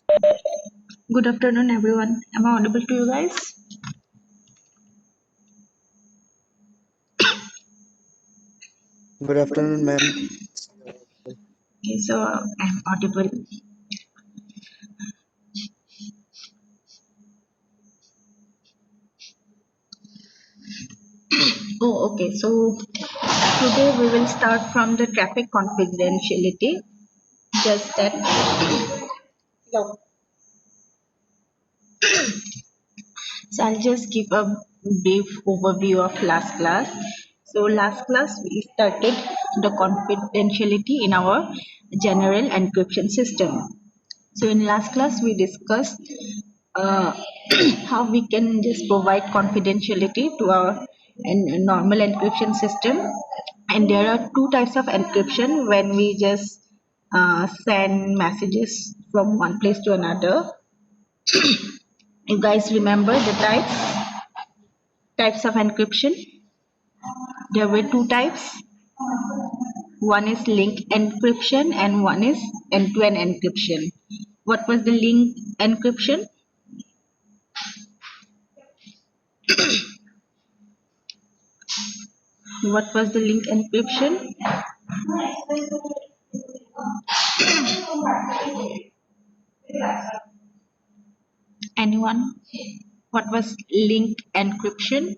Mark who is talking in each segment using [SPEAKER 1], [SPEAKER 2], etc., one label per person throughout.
[SPEAKER 1] Good afternoon, everyone. Am I audible to you guys?
[SPEAKER 2] Good afternoon, ma'am.
[SPEAKER 1] Okay, so I'm audible. Oh, okay. So today we will start from the traffic confidentiality. Just that. No. So I'll just give a brief overview of last class. So last class we started the confidentiality in our general encryption system. So in last class we discussed uh, how we can just provide confidentiality to our normal encryption system, and there are two types of encryption when we just send messages from one place to another. You guys remember the types of encryption? There were two types. One is link encryption and one is end-to-end encryption. What was the link encryption? What was the link encryption? Anyone? What was link encryption?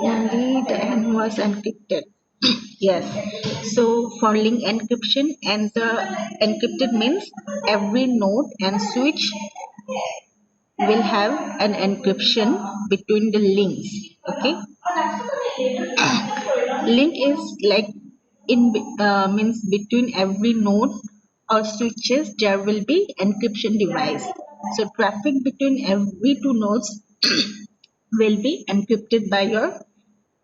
[SPEAKER 1] Only the N was encrypted. Yes. So for link encryption, and the encrypted means every node and switch will have an encryption between the links. Okay. Link is like means between every node or switches there will be encryption device. So traffic between every two nodes will be encrypted by your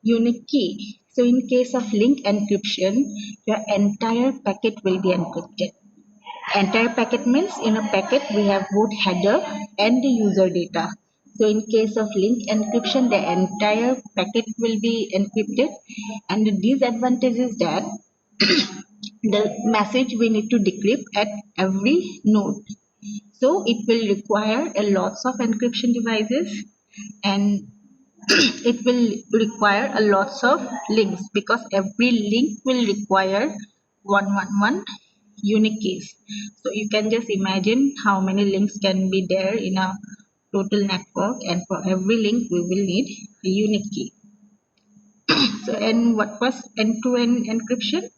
[SPEAKER 1] unique key. So in case of link encryption, your entire packet will be encrypted. Entire packet means in a packet we have both header and the user data. So in case of link encryption, the entire packet will be encrypted, and the disadvantage is that the message we need to decrypt at every node. So it will require a lots of encryption devices, and it will require a lots of links because every link will require 111 unique keys. So you can just imagine how many links can be there in a total network, and for every link we will need a unique key. So and what was end-to-end encryption?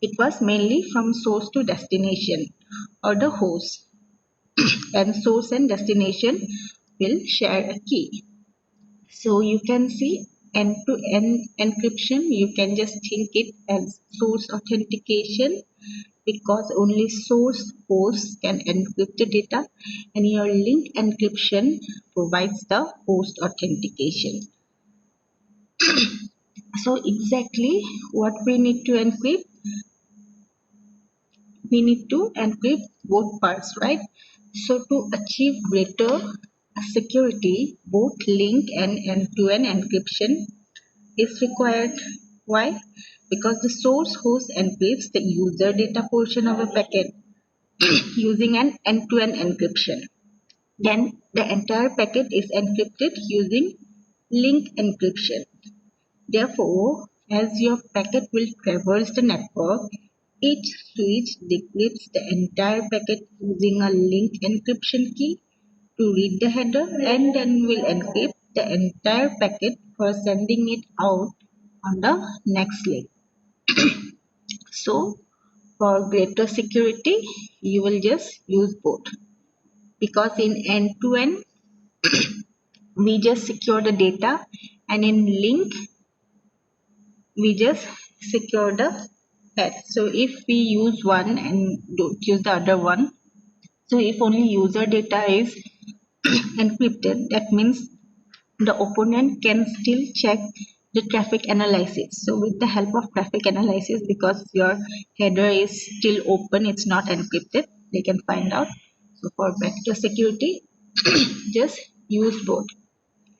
[SPEAKER 1] It was mainly from source to destination or the host, and source and destination will share a key. So you can see end-to-end encryption, you can just think it as source authentication because only source hosts can encrypt the data, and your link encryption provides the host authentication. So exactly what we need to encrypt? We need to encrypt both parts, right? So to achieve greater security, both link and end-to-end encryption is required. Why? Because the source host encrypts the user data portion of a packet using an end-to-end encryption. Then the entire packet is encrypted using link encryption. Therefore, as your packet will traverse the network, each switch decrypts the entire packet using a link encryption key to read the header, and then will encrypt the entire packet for sending it out on the next link. So for greater security, you will just use both, because in end to end we just secure the data, and in link we just secure the head. So if we use one and don't use the other one, so if only user data is encrypted, that means the opponent can still check the traffic analysis. So with the help of traffic analysis, because your header is still open, it's not encrypted, they can find out. So for better security, just use both.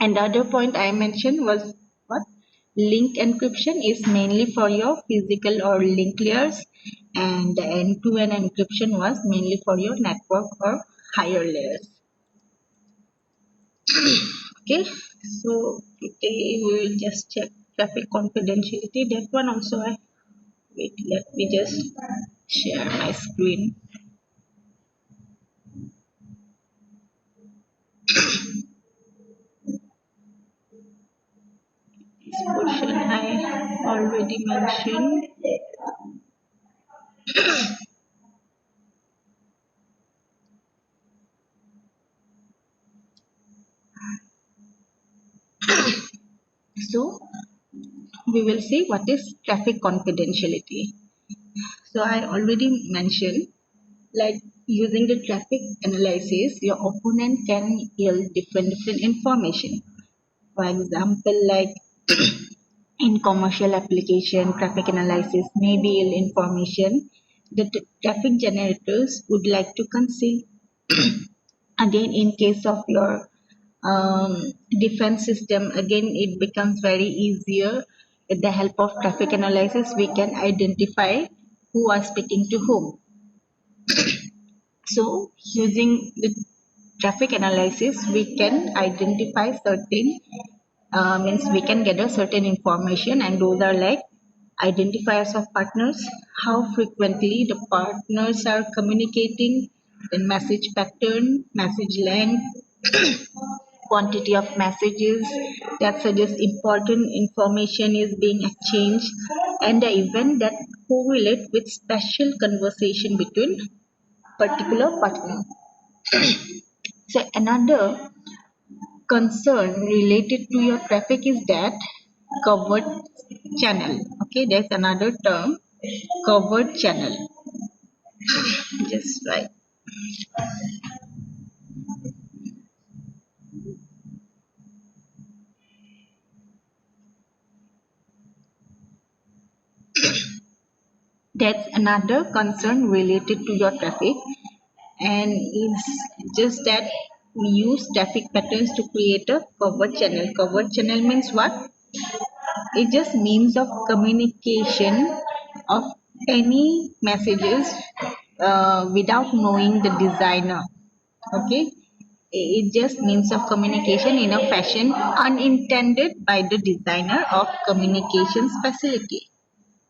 [SPEAKER 1] And the other point I mentioned was what? Link encryption is mainly for your physical or link layers, and the end-to-end encryption was mainly for your network or higher layers. Okay, so today we will just check traffic confidentiality. That one also I wait. Let me just share my screen. This portion I already mentioned. So we will see what is traffic confidentiality. So I already mentioned, like, using the traffic analysis, your opponent can yield different information. For example, like in commercial application, traffic analysis may be yield information that the traffic generators would like to conceal. Again, in case of your defense system, again it becomes very easier. With the help of traffic analysis, we can identify who are speaking to whom. So using the traffic analysis, we can identify certain, means we can gather certain information, and those are like identifiers of partners, how frequently the partners are communicating, then message pattern, message length, quantity of messages that suggest important information is being exchanged, and the event that correlate with special conversation between particular partner. So another concern related to your traffic is that covered channel. Okay, there's another term, covered channel. Just right. That's another concern related to your traffic, and it's just that we use traffic patterns to create a covered channel. Covered channel means what? It just means of communication of any messages without knowing the designer. Okay, it just means of communication in a fashion unintended by the designer of communications facility.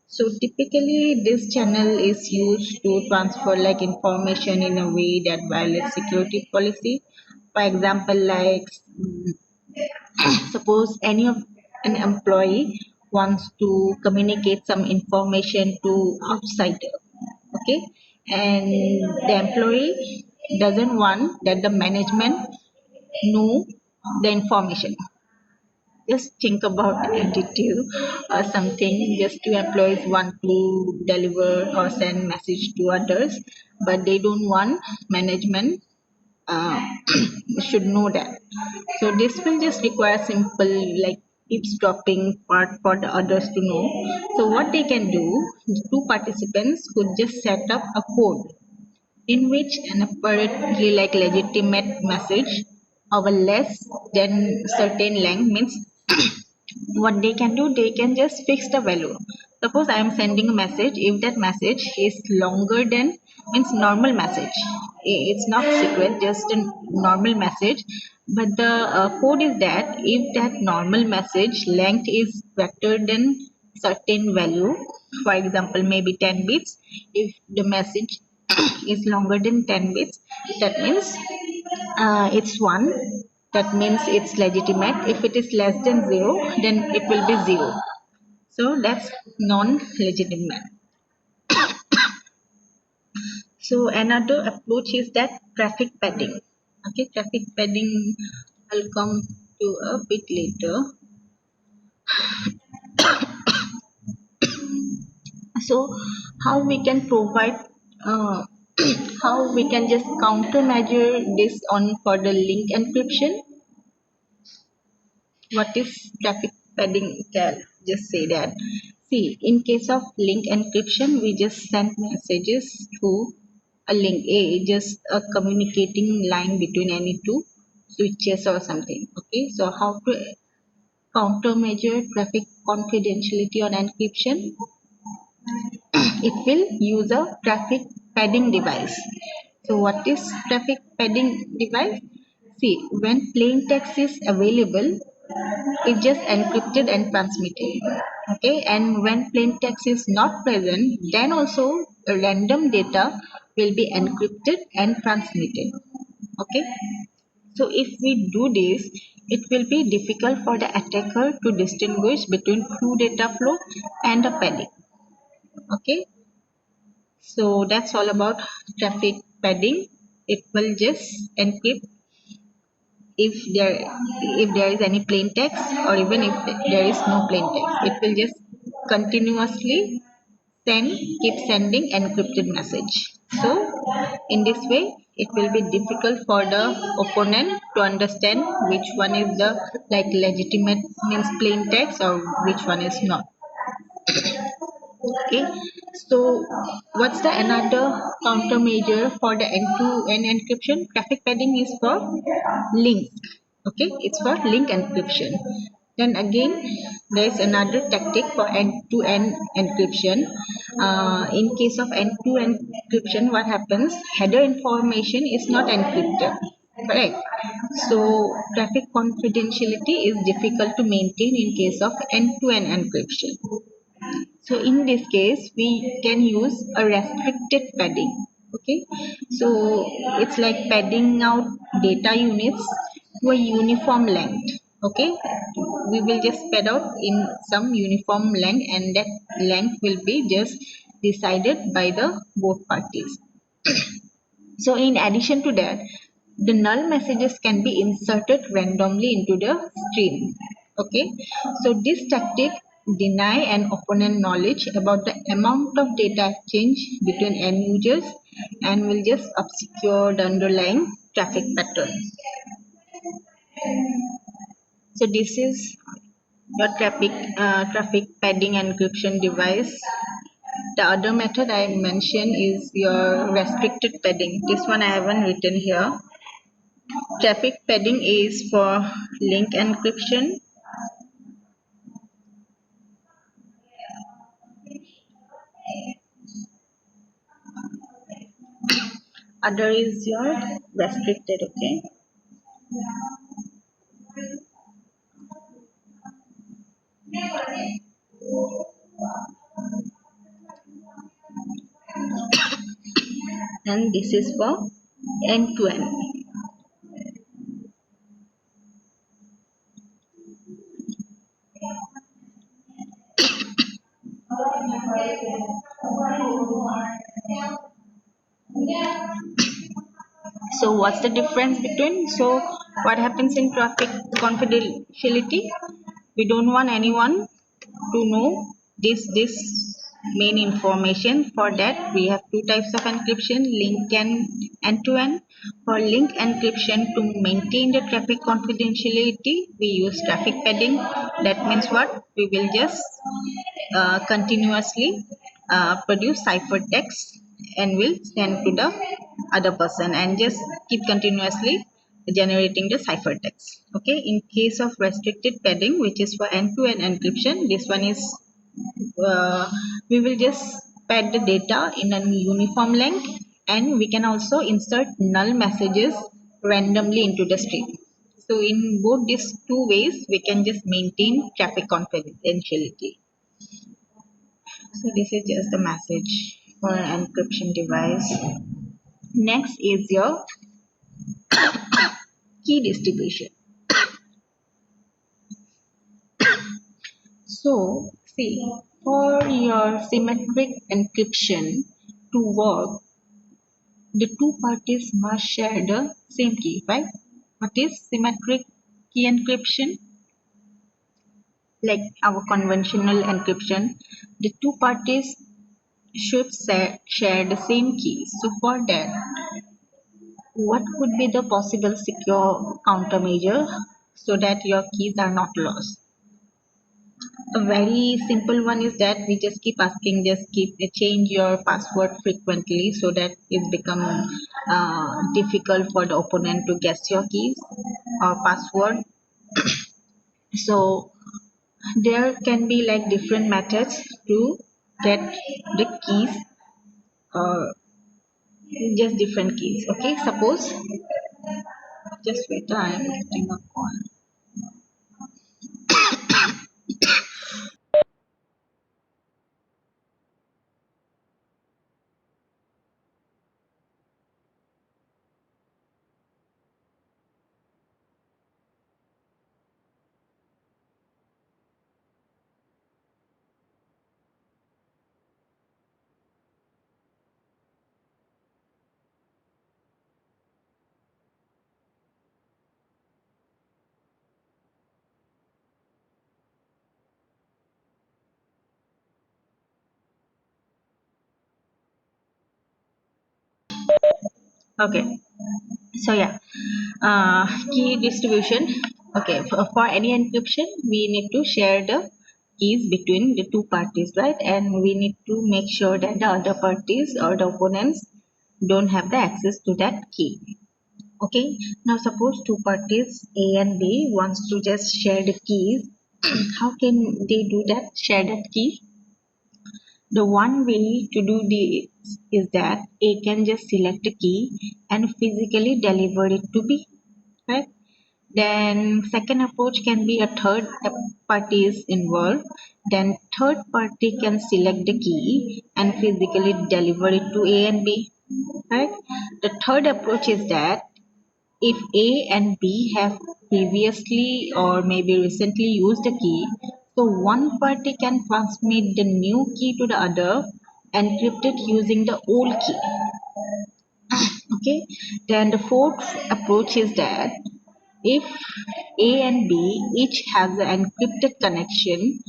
[SPEAKER 1] So typically this channel is used to transfer like information in a way that violates security policy. For example, like suppose any of an employee wants to communicate some information to outsider, okay, and the employee doesn't want that the management know the information. Just think about attitude or something. Just two employees want to deliver or send message to others, but they don't want management uh, should know that. So this will just require simple like eavesdropping part for the others to know. So what they can do, the two participants could just set up a code in which an apparently like legitimate message of a less than certain length means what they can do, they can just fix the value. Suppose I am sending a message, if that message is longer than means normal message, it's not secret, just a normal message, but the code is that if that normal message length is greater than certain value, for example maybe 10 bits, if the message is longer than 10 bits, that means it's one, that means it's legitimate. If it is less than zero, then it will be zero. So that's non-legitimate. So another approach is that traffic padding. Okay, traffic padding I'll come to a bit later. So how we can provide uh, how we can just countermeasure this on for the link encryption. What is traffic padding? Can just say that. See, in case of link encryption, we just send messages through a link, just a communicating line between any two switches or something. Okay, so how to countermeasure traffic confidentiality on encryption, it will use a traffic padding device. So what is traffic padding device? See, when plain text is available, it just encrypted and transmitted. Okay, and when plain text is not present, then also random data will be encrypted and transmitted. Okay, so if we do this, it will be difficult for the attacker to distinguish between true data flow and a padding. Okay, so that's all about traffic padding. It will just encrypt if there is any plain text, or even if there is no plain text. It will just continuously keep sending encrypted message. So in this way, it will be difficult for the opponent to understand which one is the legitimate means plain text or which one is not. Okay, so what's the another countermeasure for the end-to-end encryption? Traffic padding is for link. Okay, it's for link encryption. Then again, there is another tactic for end-to-end encryption. In case of end-to-end encryption, what happens? Header information is not encrypted. Correct. So traffic confidentiality is difficult to maintain in case of end-to-end encryption. So in this case, we can use a restricted padding. Okay, so it's like padding out data units to a uniform length. Okay, we will just pad out in some uniform length, and that length will be just decided by the both parties. So in addition to that, the null messages can be inserted randomly into the stream. Okay, so this tactic deny an opponent knowledge about the amount of data exchange between end users and will just obscure the underlying traffic pattern. So this is your traffic padding encryption device. The other method I mentioned is your restricted padding. This one I haven't written here. Traffic padding is for link encryption. Other is your restricted, okay? And this is for end to end. So what's the difference between? So what happens in traffic confidentiality? We don't want anyone to know this main information. For that, we have two types of encryption: link and end to end. For link encryption, to maintain the traffic confidentiality, we use traffic padding. That means what? We will just continuously produce ciphertext and will send to the other person and just keep continuously generating the ciphertext. Okay, in case of restricted padding, which is for end-to-end encryption, this one is we will just pad the data in a uniform length, and we can also insert null messages randomly into the stream. So in both these two ways, we can just maintain traffic confidentiality. So this is just the message for an encryption device. Next is your key distribution. So see, for your symmetric encryption to work, the two parties must share the same key, right? What is symmetric key encryption? Like our conventional encryption, the two parties should share the same key. So for that, what could be the possible secure countermeasure so that your keys are not lost? A very simple one is that we just keep asking, just keep change your password frequently so that it's become difficult for the opponent to guess your keys or password. So there can be like different methods to get the keys, or just different keys. Okay, suppose, just wait, I'm getting a call. Okay, so yeah, key distribution. Okay, for any encryption we need to share the keys between the two parties, right? And we need to make sure that the other parties or the opponents don't have the access to that key. Okay, now suppose two parties A and B wants to just share the keys. How can they do that, share that key? The one way to do this is that A can just select a key and physically deliver it to B, right? Then second approach can be a third party is involved. Then third party can select the key and physically deliver it to A and B, right? The third approach is that if A and B have previously or maybe recently used a key, so one party can transmit the new key to the other, encrypt it using the old key. Okay. Then the fourth approach is that if A and B each has an encrypted connection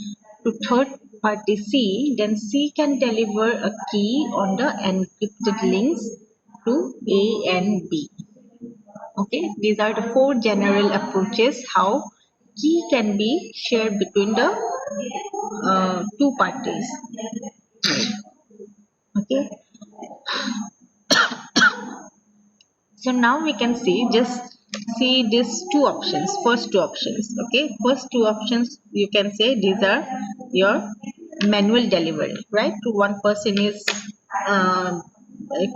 [SPEAKER 1] to third party C, then C can deliver a key on the encrypted links to A and B. Okay, these are the four general approaches how key can be shared between the two parties. Okay, so now we can see, just see these two options, first two options. Okay, first two options you can say these are your manual delivery, right? To one person is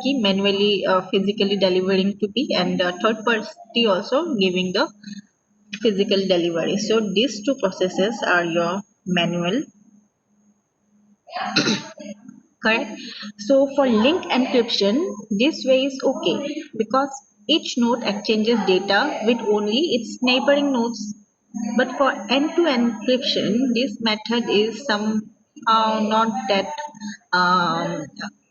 [SPEAKER 1] key manually physically delivering to B, and the third party also giving the physical delivery. So these two processes are your manual, correct? So for link encryption, this way is okay because each node exchanges data with only its neighboring nodes. But for end-to-end encryption, this method is somehow not that um,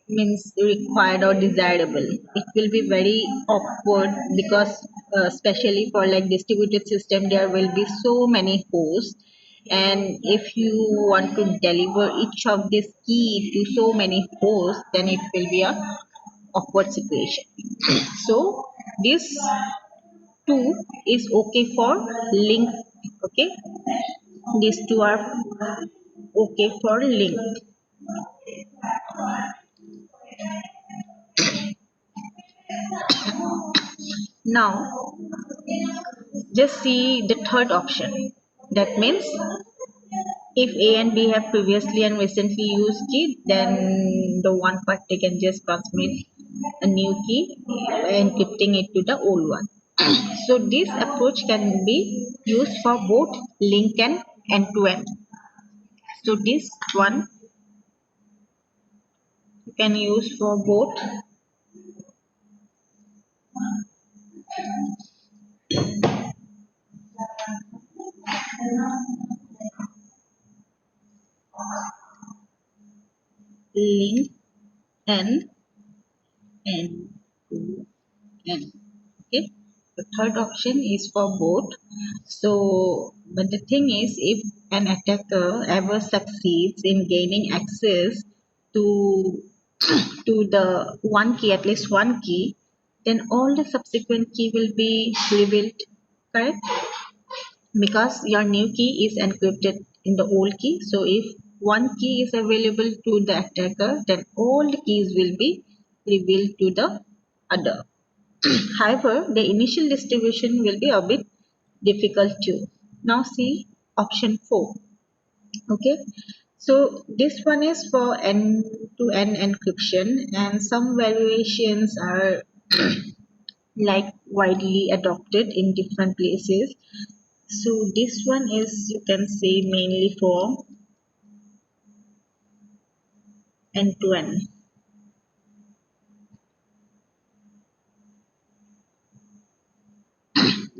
[SPEAKER 1] means required or desirable. It will be very awkward because especially for like distributed system, there will be so many hosts, and if you want to deliver each of this key to so many hosts, then it will be a awkward situation. So this two is okay for link. Okay, these two are okay for link. Now just see the third option. That means if A and B have previously and recently used key, then the one party can just transmit a new key, encrypting it to the old one. So this approach can be used for both link and end-to-end. So this one you can use for both link and end-to-end. Okay, the third option is for both. So but the thing is, if an attacker ever succeeds in gaining access to to the one key, at least one key, then all the subsequent key will be revealed, correct? Because your new key is encrypted in the old key. So if one key is available to the attacker, then all the keys will be revealed to the other. However, the initial distribution will be a bit difficult too. Now see option 4. Okay, so this one is for end-to-end encryption, and some variations are like widely adopted in different places. So this one is, you can say, mainly for end-to-end.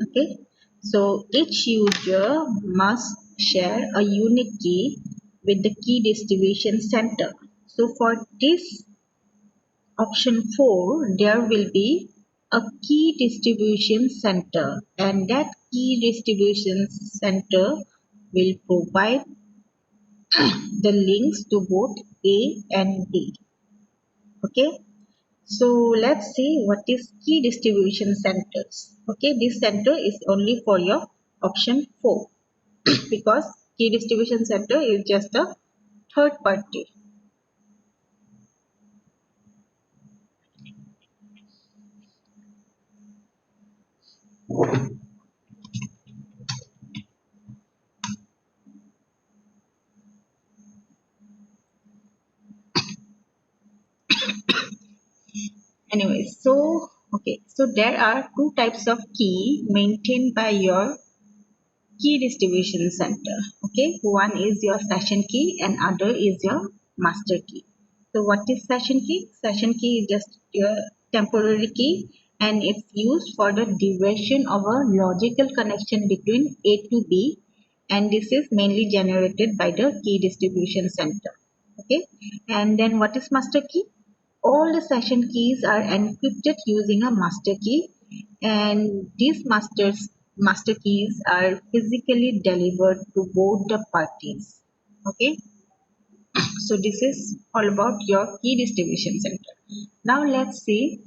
[SPEAKER 1] Okay, so each user must share a unique key with the key distribution center. So for this option 4, there will be a key distribution center, and that key distribution center will provide the links to both A and B. Okay, so let's see what is key distribution centers. Okay, this center is only for your option 4 because key distribution center is just a third party. Anyways, so okay, so there are two types of key maintained by your key distribution center. Okay, one is your session key and other is your master key. So what is session key? Session key is just your temporary key, and it's used for the duration of a logical connection between A to B, and this is mainly generated by the key distribution center. Okay, and then what is master key? All the session keys are encrypted using a master key, and these master keys are physically delivered to both the parties. Okay, so this is all about your key distribution center. Now let's see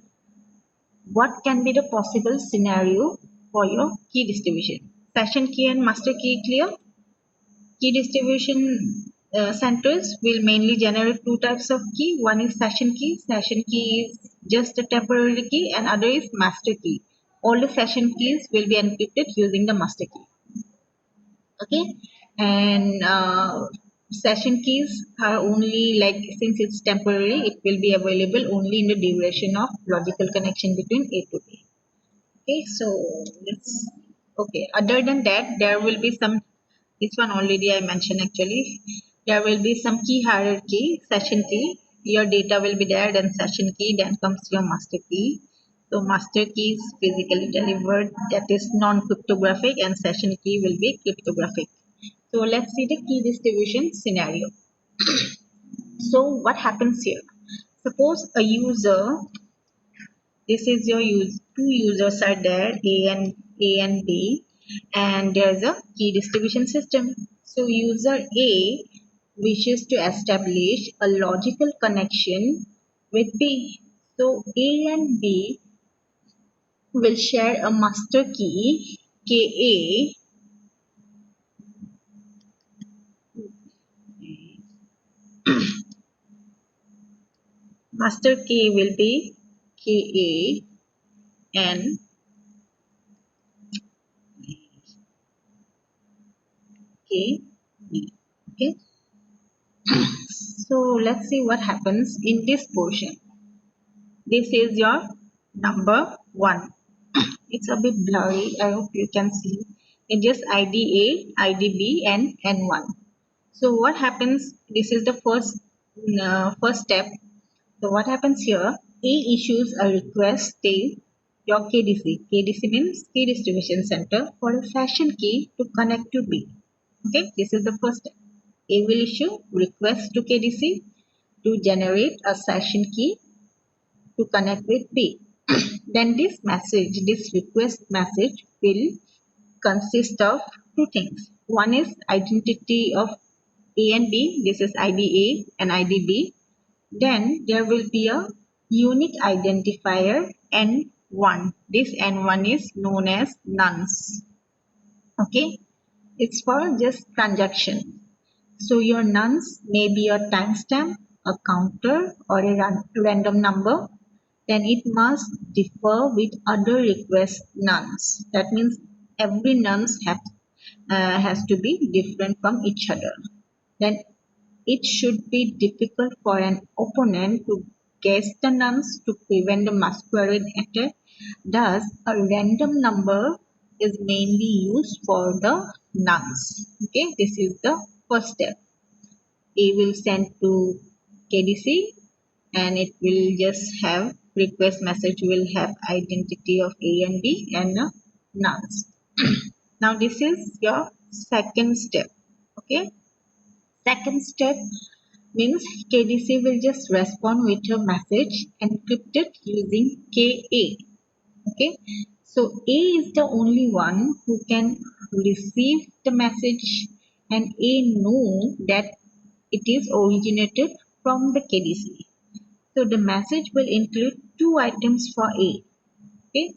[SPEAKER 1] what can be the possible scenario for your key distribution. Session key and master key clear? Key distribution centers will mainly generate two types of key. One is session key. Session key is just a temporary key, and other is master key. All the session keys will be encrypted using the master key. Okay, and session keys are only, like, since it's temporary, it will be available only in the duration of logical connection between A to B. Okay, so let's, okay, other than that, there will be some, this one already I mentioned actually. There will be some key hierarchy, session key. Your data will be there, then session key, then comes your master key. So master key is physically delivered, that is non-cryptographic, and session key will be cryptographic. So let's see the key distribution scenario. So what happens here? Suppose a user, this is your two users are there, A and B, and there's a key distribution system. So user A wishes to establish a logical connection with B. So A and B will share a master key KA. Master key will be KA and KB. Okay. So let's see what happens in this portion. This is your number 1. It's a bit blurry. I hope you can see. It's just IDA, IDB, and N1. So what happens? This is the first step. So what happens here? A issues a request to your KDC. KDC means key distribution center for a session key to connect to B. Okay, this is the first step. A will issue request to KDC to generate a session key to connect with B. Then this request message will consist of two things. One is identity of A and B. This is IDA and IDB. Then there will be a unique identifier N1. This N1 is known as nonce. Okay, it's for just transaction. So your nonce may be a timestamp, a counter, or a random number. Then it must differ with other request nonce. That means every nonce has to be different from each other. then it should be difficult for an opponent to guess the nonce to prevent the masquerade attack. Thus, a random number is mainly used for the nonce. Okay, this is the first step. A will send to KDC and it will just have request message will have identity of A and B and a nonce. Now this is your second step. Okay. Second step means KDC will just respond with a message encrypted using KA. Okay. So A is the only one who can receive the message and A know that it is originated from the KDC. So the message will include two items for A. Okay.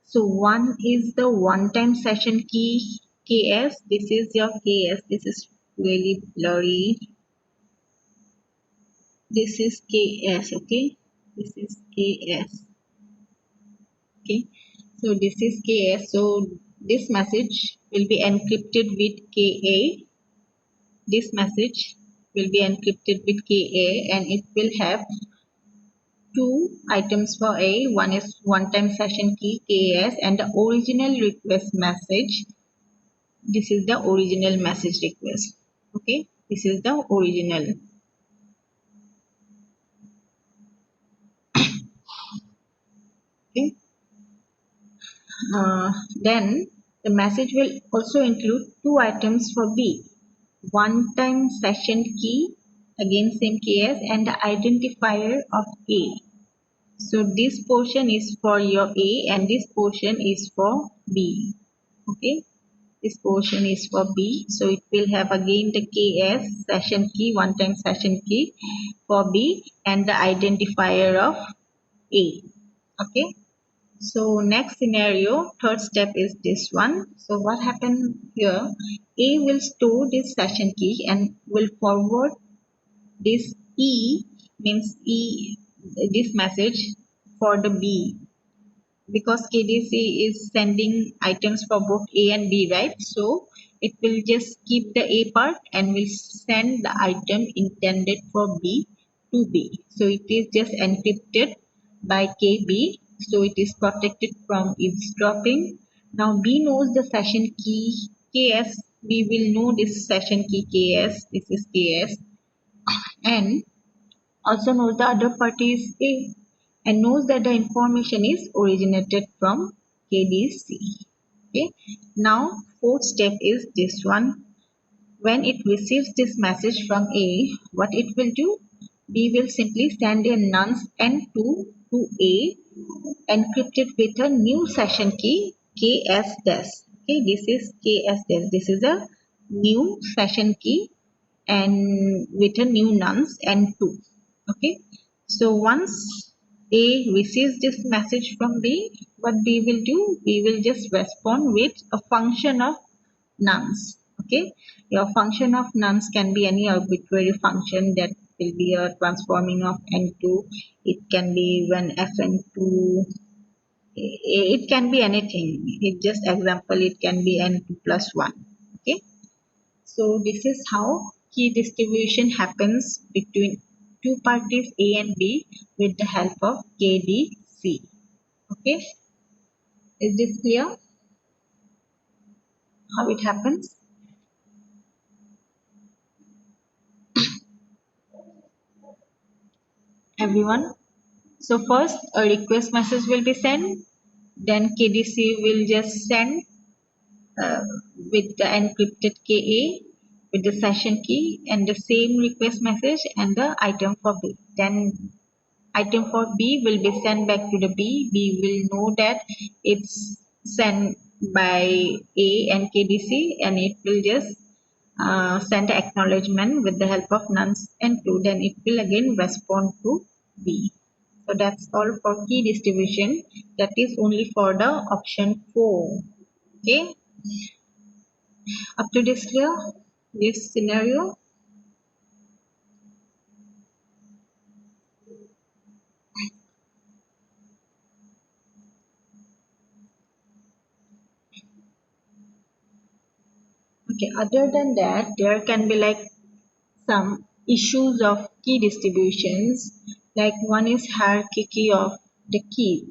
[SPEAKER 1] So one is the one-time session key KS. This is your KS. This is really blurry. This is KS. Okay. This is KS. Okay. So this is KS. So this message will be encrypted with KA. This message will be encrypted with KA and it will have two items for A. One is one-time session key KS and the original request message. This is the original message request. Okay, this is the original. Okay, then the message will also include two items for B. One-time session key, again same KS, and the identifier of A. So this portion is for your A and this portion is for B. Okay, this portion is for B. So it will have again the KS session key, one time session key for B and the identifier of A. Okay. So next scenario, third step is this one. So what happened here? A will store this session key and will forward this E means E this message for the B because KDC is sending items for both A and B, right? So it will just keep the A part and will send the item intended for B to B. So it is just encrypted by KB. So it is protected from eavesdropping. Now B knows the session key KS. We will know this session key KS. This is KS. And also knows the other party is A and knows that the information is originated from KDC. Okay. Now fourth step is this one. When it receives this message from A, what it will do? B will simply send a nonce N2 to A encrypted with a new session key KS dash. Okay, this is KS dash. This is a new session key and with a new nonce N2. Okay, so once A receives this message from B, what B will do? B will just respond with a function of nonce. Okay, your function of nonce can be any arbitrary function that will be a transforming of N2. It can be when Fn2. It can be anything. It just example. It can be N2 plus 1. Okay. So this is how key distribution happens between two parties A and B with the help of KDC. Okay, is this clear how it happens? Everyone? So first a request message will be sent, then KDC will just send uh, with the encrypted KA with the session key and the same request message and the item for B. Then item for B will be sent back to the B. B will know that it's sent by A and KDC and it will just send the acknowledgement with the help of nonce and 2. Then it will again respond to B. So that's all for key distribution. That is only for the option 4. Okay. Up to this clear? This scenario? Okay, other than that, there can be like some issues of key distributions, like one is hierarchy of the keys.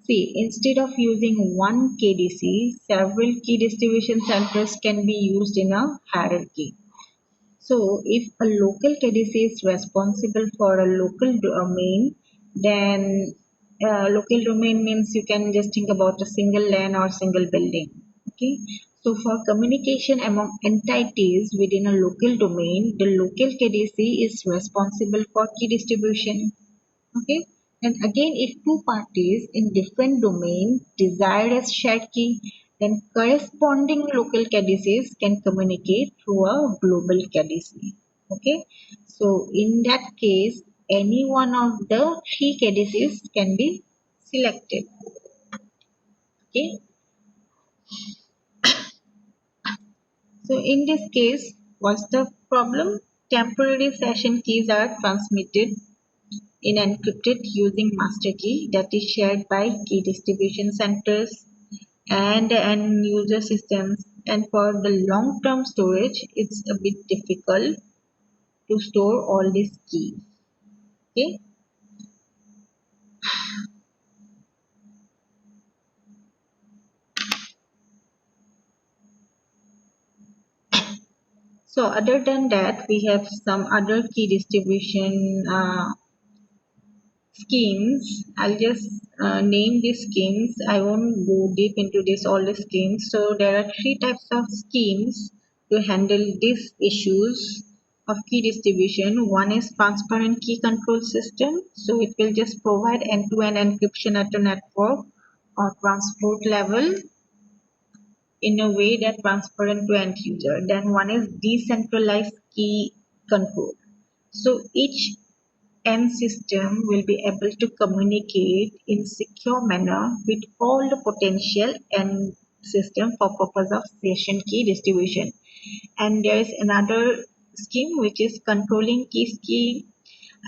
[SPEAKER 1] See, instead of using one KDC, several key distribution centers can be used in a hierarchy. So, if a local KDC is responsible for a local domain, then local domain means you can just think about a single LAN or single building. Okay. So, for communication among entities within a local domain, the local KDC is responsible for key distribution. Okay. And again, if two parties in different domain desire a shared key, then corresponding local KDCs can communicate through a global KDC. Okay. So in that case, any one of the three KDCs can be selected. Okay. So in this case, what's the problem? Temporary session keys are transmitted in encrypted using master key that is shared by key distribution centers and end user systems, and for the long term storage it's a bit difficult to store all these keys. Okay, so other than that we have some other key distribution schemes. I'll just name these schemes. I won't go deep into this all the schemes. So there are three types of schemes to handle these issues of key distribution. One is transparent key control system. So it will just provide end-to-end encryption at a network or transport level in a way that transparent to end user. Then one is decentralized key control. So each end system will be able to communicate in secure manner with all the potential end system for purpose of session key distribution. And there is another scheme which is controlling key scheme.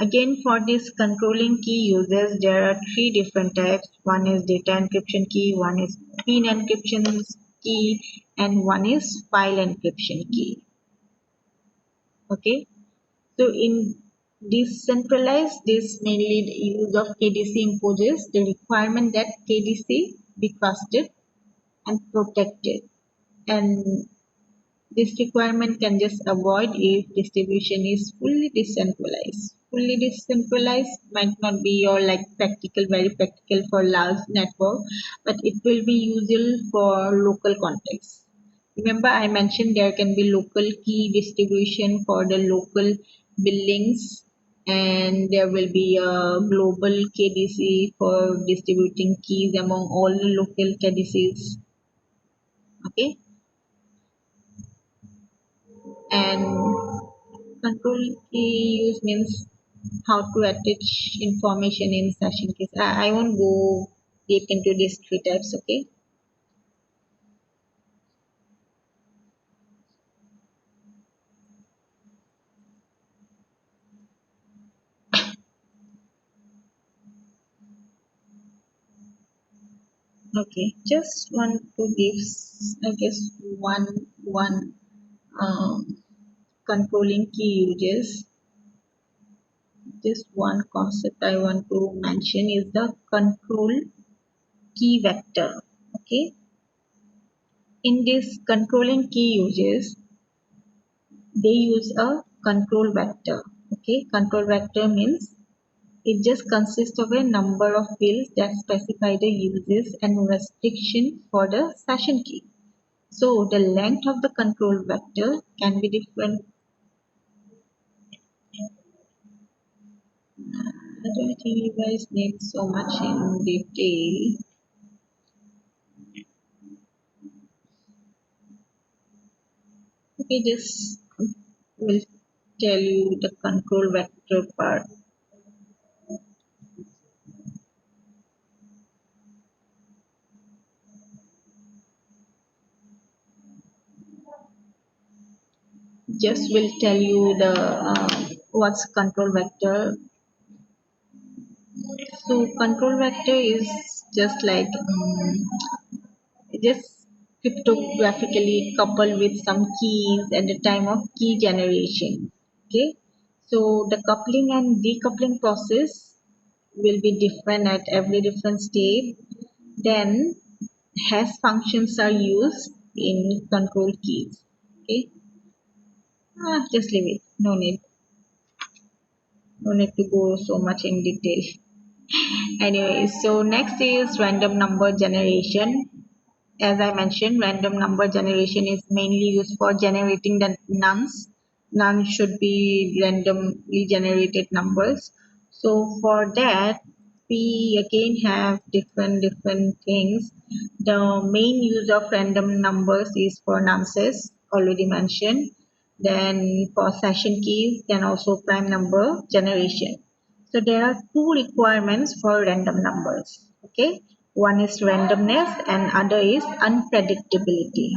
[SPEAKER 1] Again, for this controlling key users, there are three different types. One is data encryption key, one is pin encryption key, and one is file encryption key. Okay. So in decentralized, this mainly the use of KDC imposes the requirement that KDC be trusted and protected. And this requirement can just avoid if distribution is fully decentralized. Fully decentralized might not be your like practical, very practical for large network, but it will be useful for local context. Remember, I mentioned there can be local key distribution for the local buildings, and there will be a global KDC for distributing keys among all the local KDCs. Okay, and control key use means how to attach information in session keys. I won't go deep into these three types. Okay. Okay. Just want to give, I guess, one controlling key uses. Just one concept I want to mention is the control key vector. Okay. In this controlling key uses, they use a control vector. Okay. Control vector means it just consists of a number of fields that specify the uses and restriction for the session key. So the length of the control vector can be different. I don't think you guys need so much in detail. Okay, just will tell you the control vector part. Just will tell you the what's control vector. So control vector is just like just cryptographically coupled with some keys at the time of key generation. Okay, so the coupling and decoupling process will be different at every different state. Then hash functions are used in control keys. Okay, just leave it. No need to go so much in detail. Anyway, so next is random number generation. As I mentioned, random number generation is mainly used for generating the nonce. None should be randomly generated numbers. So for that, we again have different things. The main use of random numbers is for nonces, already mentioned. Then for session keys, then also prime number generation. So there are two requirements for random numbers. Okay, one is randomness and other is unpredictability.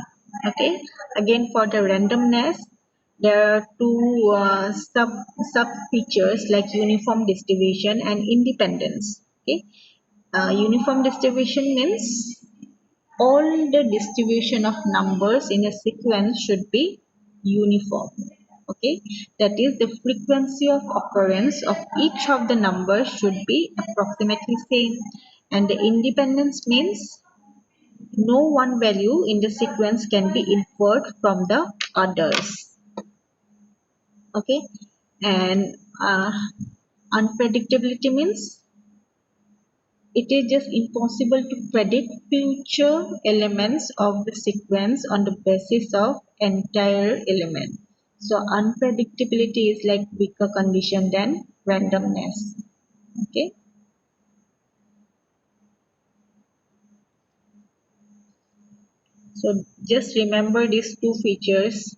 [SPEAKER 1] Okay, again for the randomness, there are two sub features like uniform distribution and independence. Okay, uniform distribution means all the distribution of numbers in a sequence should be uniform. Okay, that is the frequency of occurrence of each of the numbers should be approximately same. And the independence means no one value in the sequence can be inferred from the others. Okay, and unpredictability means it is just impossible to predict future elements of the sequence on the basis of entire element. So unpredictability is like weaker condition than randomness. Okay. So just remember these two features,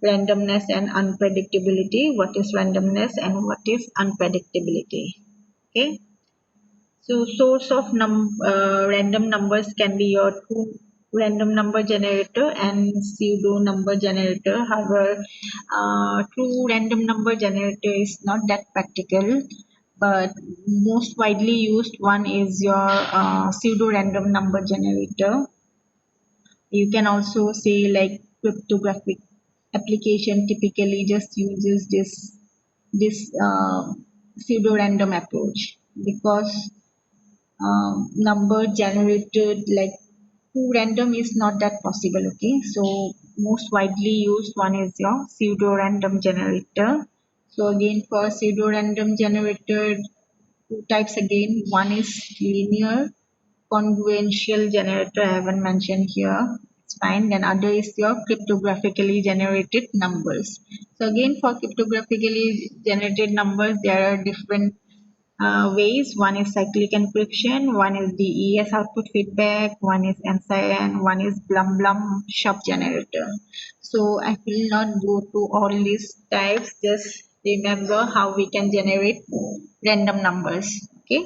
[SPEAKER 1] randomness and unpredictability. What is randomness and what is unpredictability? Okay. So source of random numbers can be your true random number generator and pseudo number generator. However, true random number generator is not that practical, but most widely used one is your pseudo random number generator. You can also say like cryptographic application typically just uses this pseudo random approach because number generated like too random is not that possible. Okay, so most widely used one is your pseudo random generator. So again for pseudo random generator, two types again. One is linear congruential generator, I haven't mentioned here, it's fine. Then other is your cryptographically generated numbers. So again for cryptographically generated numbers there are different ways. One is cyclic encryption, one is DES output feedback, one is NCIN, one is Blum Blum shop generator. So I will not go to all these types, just remember how we can generate random numbers. Okay,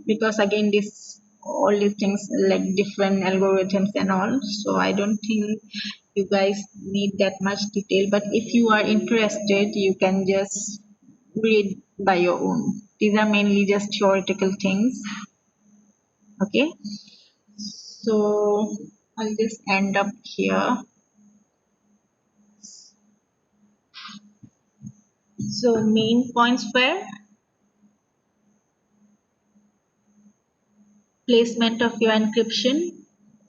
[SPEAKER 1] because again this all these things like different algorithms and all, so I don't think you guys need that much detail, but if you are interested you can just read by your own. These are mainly just theoretical things. Okay, so I'll just end up here. So main points were placement of your encryption.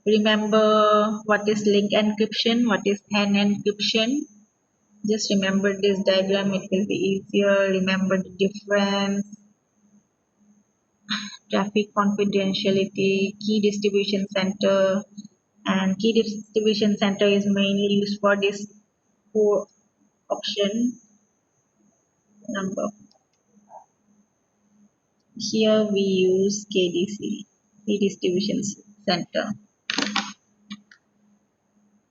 [SPEAKER 1] Remember what is link encryption, what is n encryption. Just remember this diagram, it will be easier. Remember the difference. Traffic confidentiality, key distribution center, and key distribution center is mainly used for this four option number. Here we use KDC, key distribution center.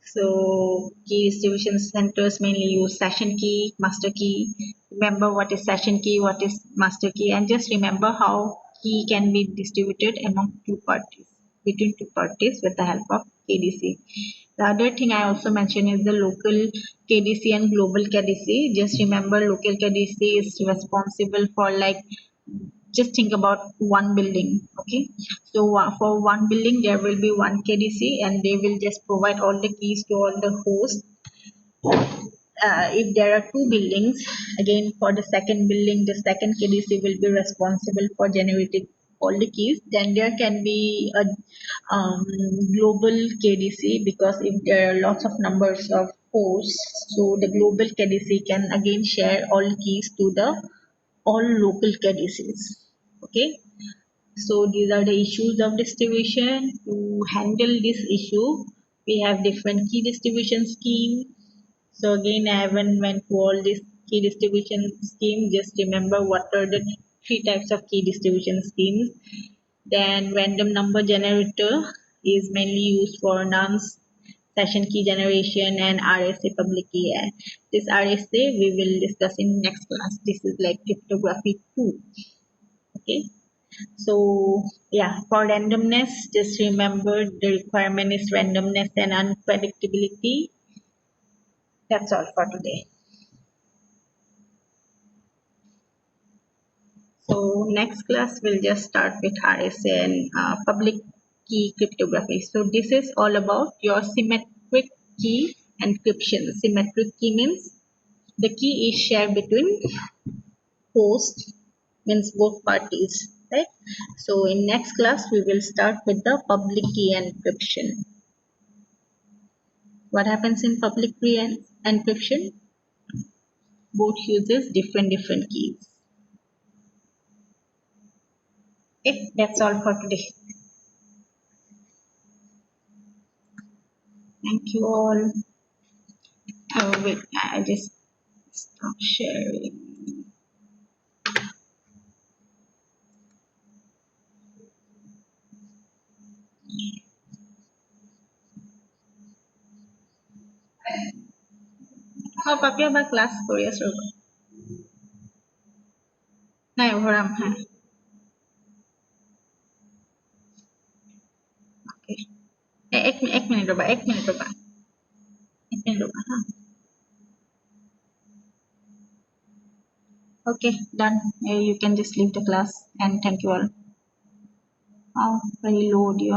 [SPEAKER 1] So key distribution centers mainly use session key, master key. Remember what is session key, what is master key, and just remember how key can be distributed among two parties, between two parties with the help of KDC. The other thing I also mentioned is the local KDC and global KDC. Just remember local KDC is responsible for like just think about one building. Okay, so for one building there will be one KDC and they will just provide all the keys to all the hosts. If there are two buildings, again for the second building, the second KDC will be responsible for generating all the keys. Then there can be a global KDC because if there are lots of numbers of hosts, so the global KDC can again share all keys to the all local KDCs. Okay, so these are the issues of distribution. To handle this issue, we have different key distribution scheme. So again, I haven't went through all this key distribution scheme. Just remember what are the three types of key distribution schemes. Then random number generator is mainly used for nums, session key generation, and RSA public key. And this RSA we will discuss in next class. This is like cryptography 2. Okay. So yeah, for randomness, just remember the requirement is randomness and unpredictability. That's all for today. So next class we'll just start with RSA and public key cryptography. So this is all about your symmetric key encryption. Symmetric key means the key is shared between hosts, means both parties, right? So in next class we will start with the public key encryption. What happens in public key encryption? Both uses different keys. Okay, that's all for today. Thank you all. Oh, wait, I just stop sharing. Oh, papi আবার class করে আসো না ভরাম হ্যাঁ ওকে এক minute বাবা এক minute বাবা হ্যাঁ okay done. You can just leave the class and thank you all. Oh, very low audio.